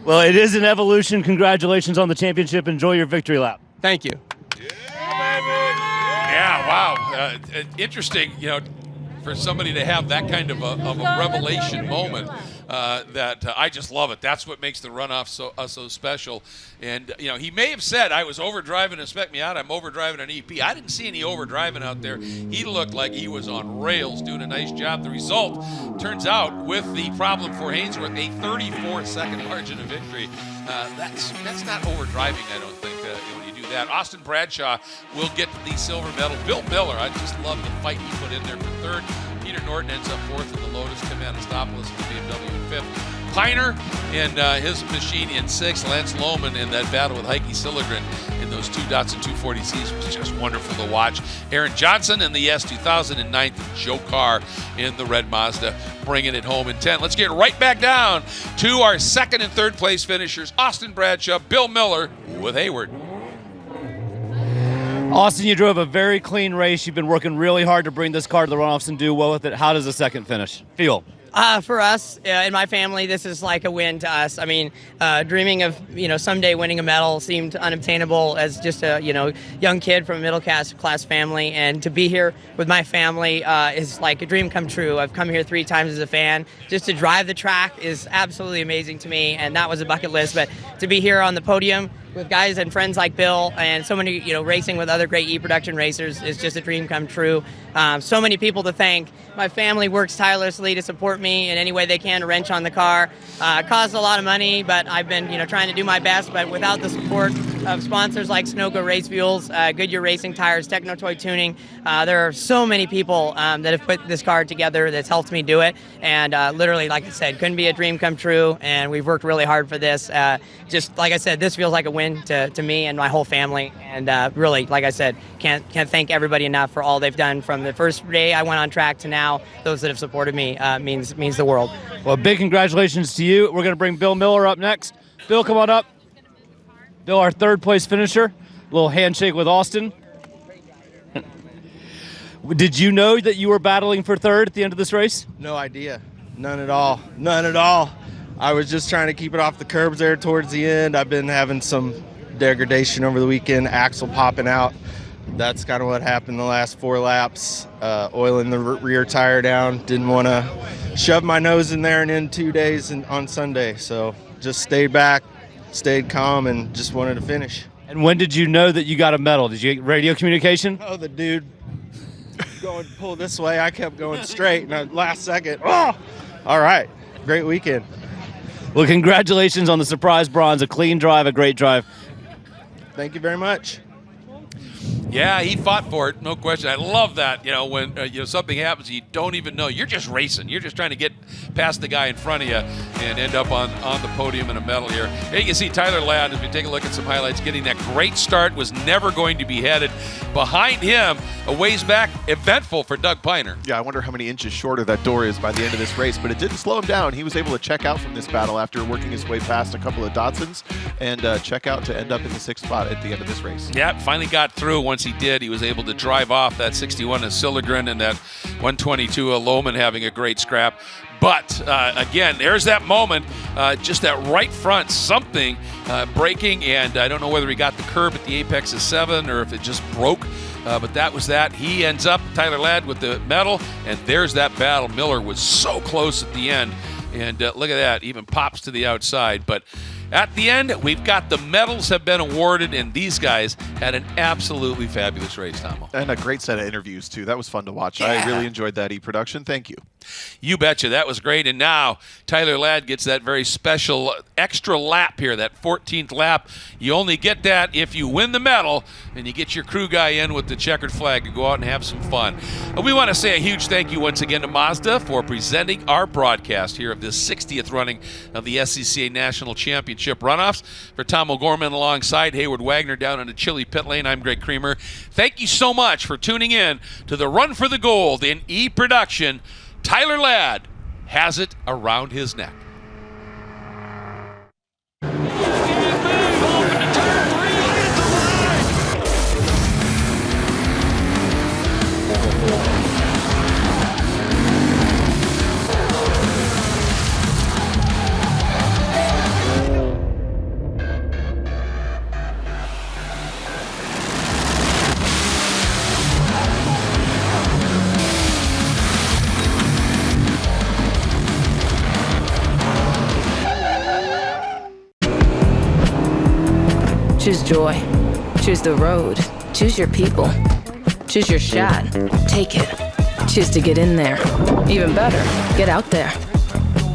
Speaker 7: Well, it is an evolution. Congratulations on the championship. Enjoy your victory lap.
Speaker 8: Thank you.
Speaker 1: Yeah, wow. Interesting, for somebody to have that kind of a revelation moment. That I just love it. That's what makes the runoff so special. And he may have said I was overdriving a Spec Miata. I'm overdriving an EP. I didn't see any overdriving out there. He looked like he was on rails, doing a nice job. The result turns out, with the problem for Hainsworth, a 34-second margin of victory. That's not overdriving, I don't think. When you do that, Austin Bradshaw will get the silver medal. Bill Miller, I just love the fight he put in there for third. Peter Norton ends up fourth in the Lotus. Tim Anastopoulos in the BMW in fifth. Piner in his machine in sixth. Lance Lohman in that battle with Heike Sillegren in those 2 Datsun 240Cs was just wonderful to watch. Aaron Johnson in the S2000 in ninth. And Joe Carr in the red Mazda bringing it home in 10th. Let's get right back down to our second and third place finishers. Austin Bradshaw, Bill Miller with Hayward.
Speaker 7: Austin, you drove a very clean race. You've been working really hard to bring this car to the runoffs and do well with it. How does the second finish feel?
Speaker 9: For us, in my family, this is like a win to us. I mean, dreaming of, someday winning a medal seemed unobtainable as just a, young kid from a middle class family. And to be here with my family is like a dream come true. I've come here 3 times as a fan. Just to drive the track is absolutely amazing to me, and that was a bucket list. But to be here on the podium with guys and friends like Bill and so many, racing with other great e-production racers is just a dream come true. So many people to thank. My family works tirelessly to support me in any way they can to wrench on the car. It costs a lot of money, but I've been, trying to do my best. But without the support of sponsors like Sunoco Race Fuels, Goodyear Racing Tires, Techno Toy Tuning, there are so many people that have put this car together that's helped me do it. And literally, like I said, couldn't be a dream come true. And we've worked really hard for this. Just like I said, this feels like a win to me and my whole family. And really, like I said, can't thank everybody enough for all they've done from the first day I went on track to now. Those that have supported me means the world.
Speaker 2: Well, big congratulations to you. We're going to bring Bill Miller up next. Bill, come on up. Bill, our third place finisher. A little handshake with Austin. Did you know that you were battling for third at the end of this race?
Speaker 10: No idea. None at all. None at all. I was just trying to keep it off the curbs there towards the end. I've been having some degradation over the weekend, axle popping out. That's kind of what happened the last 4 laps. Oiling the rear tire down. Didn't want to shove my nose in there and end 2 days on Sunday. So just stayed back, stayed calm, and just wanted to finish.
Speaker 2: And when did you know that you got a medal? Did you get radio communication?
Speaker 10: Oh, the dude going to pull this way. I kept going straight, and the last second, oh! All right, great weekend.
Speaker 2: Well, congratulations on the surprise bronze. A clean drive, a great drive.
Speaker 10: Thank you very much.
Speaker 1: Yeah, he fought for it, no question. I love that, when something happens, you don't even know. You're just racing. You're just trying to get past the guy in front of you and end up on the podium in a medal here. Here you can see Tyler Ladd, as we take a look at some highlights, getting that great start, was never going to be headed. Behind him, a ways back, eventful for Doug Piner.
Speaker 3: Yeah, I wonder how many inches shorter that door is by the end of this race, but it didn't slow him down. He was able to check out from this battle after working his way past a couple of Datsuns and check out to end up in the 6th spot at the end of this race.
Speaker 1: Yeah, finally got through. Once he did, he was able to drive off that 61 of Silligren and that 122 of Lohman having a great scrap. But again, there's that moment, just that right front, something breaking, and I don't know whether he got the curb at the apex of 7 or if it just broke, but that was that. He ends up, Tyler Ladd, with the medal, and there's that battle. Miller was so close at the end, and look at that, even pops to the outside. But at the end, we've got the medals have been awarded, and these guys had an absolutely fabulous race, Tomo.
Speaker 3: And a great set of interviews, too. That was fun to watch.
Speaker 1: Yeah.
Speaker 3: I really enjoyed that e-production. Thank you.
Speaker 1: You betcha. That was great. And now Tyler Ladd gets that very special extra lap here, that 14th lap. You only get that if you win the medal and you get your crew guy in with the checkered flag to go out and have some fun. We want to say a huge thank you once again to Mazda for presenting our broadcast here of this 60th running of the SCCA National Championship Runoffs. For Tom O'Gorman alongside Hayward Wagner down in the chilly pit lane, I'm Greg Creamer. Thank you so much for tuning in to the Run for the Gold in e-production. Tyler Ladd has it around his neck.
Speaker 4: Choose joy. Choose the road. Choose your people. Choose your shot. Take it. Choose to get in there. Even better, get out there.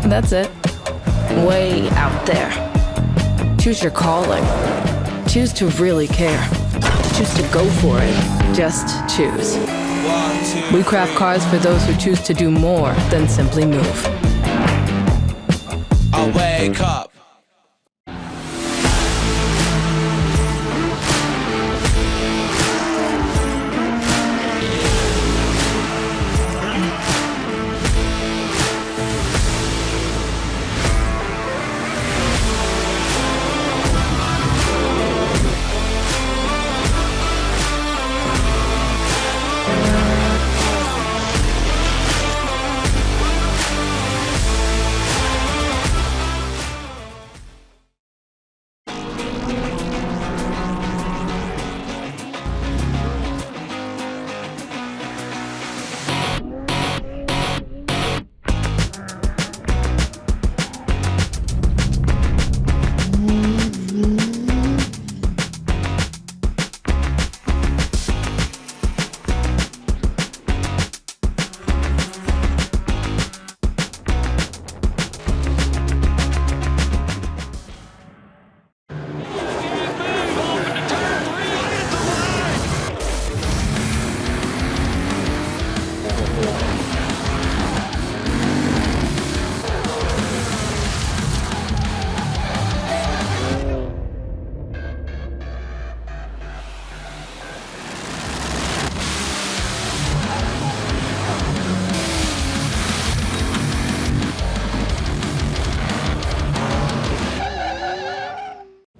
Speaker 4: That's it. Way out there. Choose your calling. Choose to really care. Choose to go for it. Just choose. We craft cars for those who choose to do more than simply move.
Speaker 5: I wake up.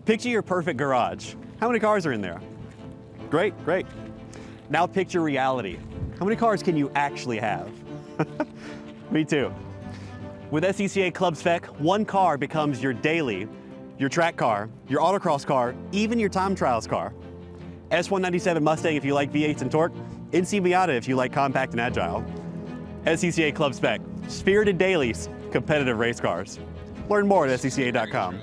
Speaker 11: Picture your perfect garage. How many cars are in there? Great, great. Now picture reality. How many cars can you actually have? Me too. With SCCA Club Spec, one car becomes your daily, your track car, your autocross car, even your time trials car. S197 Mustang if you like V8s and torque, NC Miata if you like compact and agile. SCCA Club Spec, spirited dailies, competitive race cars. Learn more at scca.com.